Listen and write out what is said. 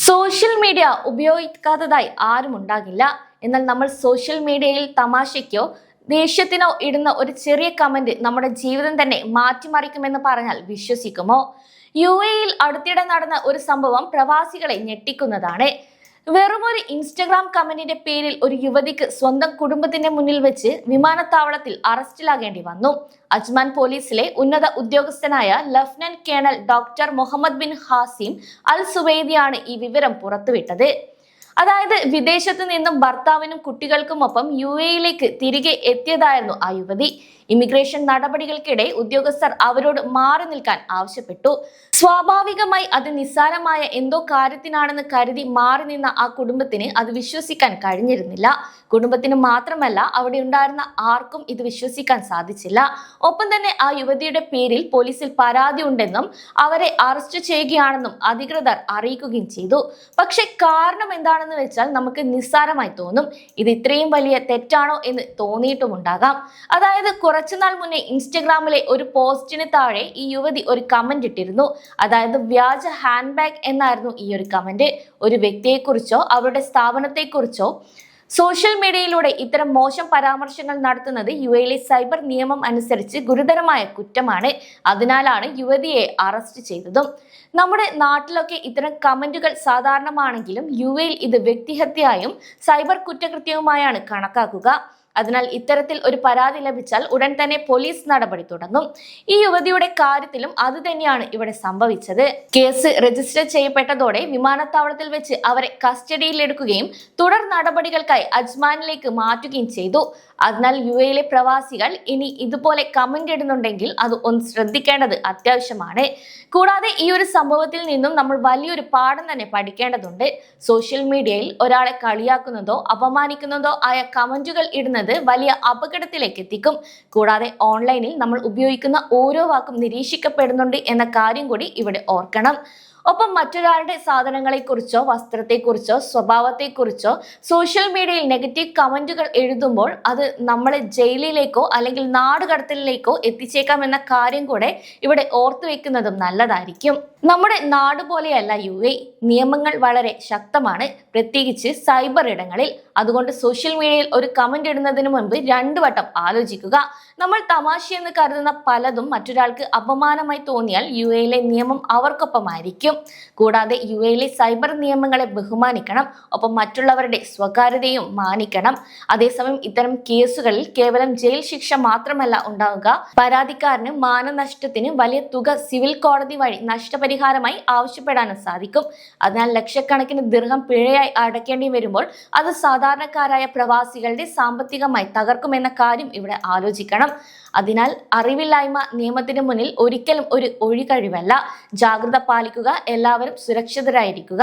Social media ഉപയോഗിക്കാത്തതായി ആരും ഉണ്ടാകില്ല. എന്നാൽ നമ്മൾ സോഷ്യൽ മീഡിയയിൽ തമാശയ്ക്കോ ദേഷ്യത്തിനോ ഇടുന്ന ഒരു ചെറിയ കമന്റ് നമ്മുടെ ജീവിതം തന്നെ മാറ്റിമറിക്കുമെന്ന് പറഞ്ഞാൽ വിശ്വസിക്കുമോ? യുഎഇയിൽ അടുത്തിടെ നടന്ന ഒരു സംഭവം പ്രവാസികളെ ഞെട്ടിക്കുന്നതാണ്. വെറുമൊരു ഇൻസ്റ്റഗ്രാം കമന്റിന്റെ പേരിൽ ഒരു യുവതിക്ക് സ്വന്തം കുടുംബത്തിന്റെ മുന്നിൽ വെച്ച് വിമാനത്താവളത്തിൽ അറസ്റ്റിലാകേണ്ടി വന്നു. അജ്മാൻ പോലീസിലെ ഉന്നത ഉദ്യോഗസ്ഥനായ lieutenant colonel doctor Mohammed bin Hazim Al സുവൈദിയാണ് ഈ വിവരം പുറത്തുവിട്ടത്. അതായത് വിദേശത്തു നിന്നും ഭർത്താവിനും കുട്ടികൾക്കുമൊപ്പം യുഎഇയിലേക്ക് തിരികെ എത്തിയതായിരുന്നു ആ യുവതി. ഇമിഗ്രേഷൻ നടപടികൾക്കിടെ ഉദ്യോഗസ്ഥർ അവരോട് മാറി നിൽക്കാൻ ആവശ്യപ്പെട്ടു. സ്വാഭാവികമായി അത് നിസ്സാരമായ എന്തോ കാര്യത്തിനാണെന്ന് കരുതി മാറി നിന്ന ആ കുടുംബത്തിന് അത് വിശ്വസിക്കാൻ കഴിഞ്ഞിരുന്നില്ല. കുടുംബത്തിന് മാത്രമല്ല, അവിടെ ഉണ്ടായിരുന്ന ആർക്കും ഇത് വിശ്വസിക്കാൻ സാധിച്ചില്ല. ഒപ്പം തന്നെ ആ യുവതിയുടെ പേരിൽ പോലീസിൽ പരാതി ഉണ്ടെന്നും അവരെ അറസ്റ്റ് ചെയ്യുകയാണെന്നും അധികൃതർ അറിയിക്കുകയും ചെയ്തു. പക്ഷെ കാരണം എന്താണെന്ന് വെച്ചാൽ നമുക്ക് നിസ്സാരമായി തോന്നും. ഇത് ഇത്രയും വലിയ തെറ്റാണോ എന്ന് തോന്നിയിട്ടുമുണ്ടാകാം. അതായത് കുറച്ചുനാൾ മുന്നേ ഇൻസ്റ്റഗ്രാമിലെ ഒരു പോസ്റ്റിന് താഴെ ഈ യുവതി ഒരു കമന്റ് ഇട്ടിരുന്നു. അതായത് വ്യാജ ഹാൻഡ് ബാഗ് എന്നായിരുന്നു ഈ ഒരു കമന്റ്. ഒരു വ്യക്തിയെക്കുറിച്ചോ അവരുടെ സ്ഥാപനത്തെക്കുറിച്ചോ സോഷ്യൽ മീഡിയയിലൂടെ ഇത്തരം മോശം പരാമർശങ്ങൾ നടത്തുന്നത് യുഎയിലെ സൈബർ നിയമം അനുസരിച്ച് ഗുരുതരമായ കുറ്റമാണ്. അതിനാലാണ് യുവതിയെ അറസ്റ്റ് ചെയ്തതും. നമ്മുടെ നാട്ടിലൊക്കെ ഇത്തരം കമന്റുകൾ സാധാരണമാണെങ്കിലും യുഎയിൽ ഇത് വ്യക്തിഹത്യയായും സൈബർ കുറ്റകൃത്യവുമായാണ് കണക്കാക്കുക. അതിനാൽ ഇത്തരത്തിൽ ഒരു പരാതി ലഭിച്ചാൽ ഉടൻ തന്നെ പോലീസ് നടപടി തുടങ്ങും. ഈ യുവതിയുടെ കാര്യത്തിലും അത് തന്നെയാണ് ഇവിടെ സംഭവിച്ചത്. കേസ് രജിസ്റ്റർ ചെയ്യപ്പെട്ടതോടെ വിമാനത്താവളത്തിൽ വെച്ച് അവരെ കസ്റ്റഡിയിലെടുക്കുകയും തുടർ നടപടികൾക്കായി അജ്മാനിലേക്ക് മാറ്റുകയും ചെയ്തു. അതിനാൽ യുഎയിലെ പ്രവാസികൾ ഇനി ഇതുപോലെ കമന്റ് ഇടുന്നുണ്ടെങ്കിൽ അത് ഒന്ന് ശ്രദ്ധിക്കേണ്ടത് അത്യാവശ്യമാണ്. കൂടാതെ ഈ ഒരു സംഭവത്തിൽ നിന്നും നമ്മൾ വലിയൊരു പാഠം തന്നെ പഠിക്കേണ്ടതുണ്ട്. സോഷ്യൽ മീഡിയയിൽ ഒരാളെ കളിയാക്കുന്നതോ അപമാനിക്കുന്നതോ ആയ കമന്റുകൾ ഇടുന്നത് വലിയ അപകടത്തിലേക്ക് എത്തിക്കും. കൂടാതെ ഓൺലൈനിൽ നമ്മൾ ഉപയോഗിക്കുന്ന ഓരോ വാക്കും നിരീക്ഷിക്കപ്പെടുന്നുണ്ട് എന്ന കാര്യം കൂടി ഇവിടെ ഓർക്കണം. ഒപ്പം മറ്റൊരാളുടെ സാധനങ്ങളെക്കുറിച്ചോ വസ്ത്രത്തെക്കുറിച്ചോ സ്വഭാവത്തെക്കുറിച്ചോ സോഷ്യൽ മീഡിയയിൽ നെഗറ്റീവ് കമന്റുകൾ എഴുതുമ്പോൾ അത് നമ്മളെ ജയിലിലേക്കോ അല്ലെങ്കിൽ നാടുകടത്തലിലേക്കോ എത്തിച്ചേക്കാം എന്ന കാര്യം കൂടെ ഇവിടെ ഓർത്തു വെക്കുന്നതും നല്ലതായിരിക്കും. നമ്മുടെ നാട് പോലെയല്ല യുഎഇ. നിയമങ്ങൾ വളരെ ശക്തമാണ്, പ്രത്യേകിച്ച് സൈബർ ഇടങ്ങളിൽ. അതുകൊണ്ട് സോഷ്യൽ മീഡിയയിൽ ഒരു കമന്റ് ഇടുന്നതിന് മുൻപ് 2 വട്ടം ആലോചിക്കുക. നമ്മൾ തമാശയെന്ന് കരുതുന്ന പലതും മറ്റൊരാൾക്ക് അപമാനമായി തോന്നിയാൽ യുഎയിലെ നിയമം അവർക്കൊപ്പമായിരിക്കും. കൂടാതെ യുഎയിലെ സൈബർ നിയമങ്ങളെ ബഹുമാനിക്കണം. ഒപ്പം മറ്റുള്ളവരുടെ സ്വകാര്യതയും മാനിക്കണം. അതേസമയം ഇത്തരം കേസുകളിൽ കേവലം ജയിൽ ശിക്ഷ മാത്രമല്ല ഉണ്ടാവുക, പരാതിക്കാരന് മാനനഷ്ടത്തിന് വലിയ തുക സിവിൽ കോടതി വഴി നഷ്ടപരിഹാരമായി ആവശ്യപ്പെടാനും സാധിക്കും. അതിനാൽ ലക്ഷക്കണക്കിന് ദിർഹം പിഴയായി അടയ്ക്കേണ്ടി വരുമ്പോൾ അത് സാധാരണക്കാരായ പ്രവാസികളുടെ സാമ്പത്തികമായി തകർക്കുമെന്ന കാര്യം ഇവിടെ ആലോചിക്കണം. അതിനാൽ അറിവില്ലായ്മ നിയമത്തിന് മുന്നിൽ ഒരിക്കലും ഒരു ഒഴികഴിവല്ല. ജാഗ്രത പാലിക്കുക. എല്ലാവരും സുരക്ഷിതരായിരിക്കുക.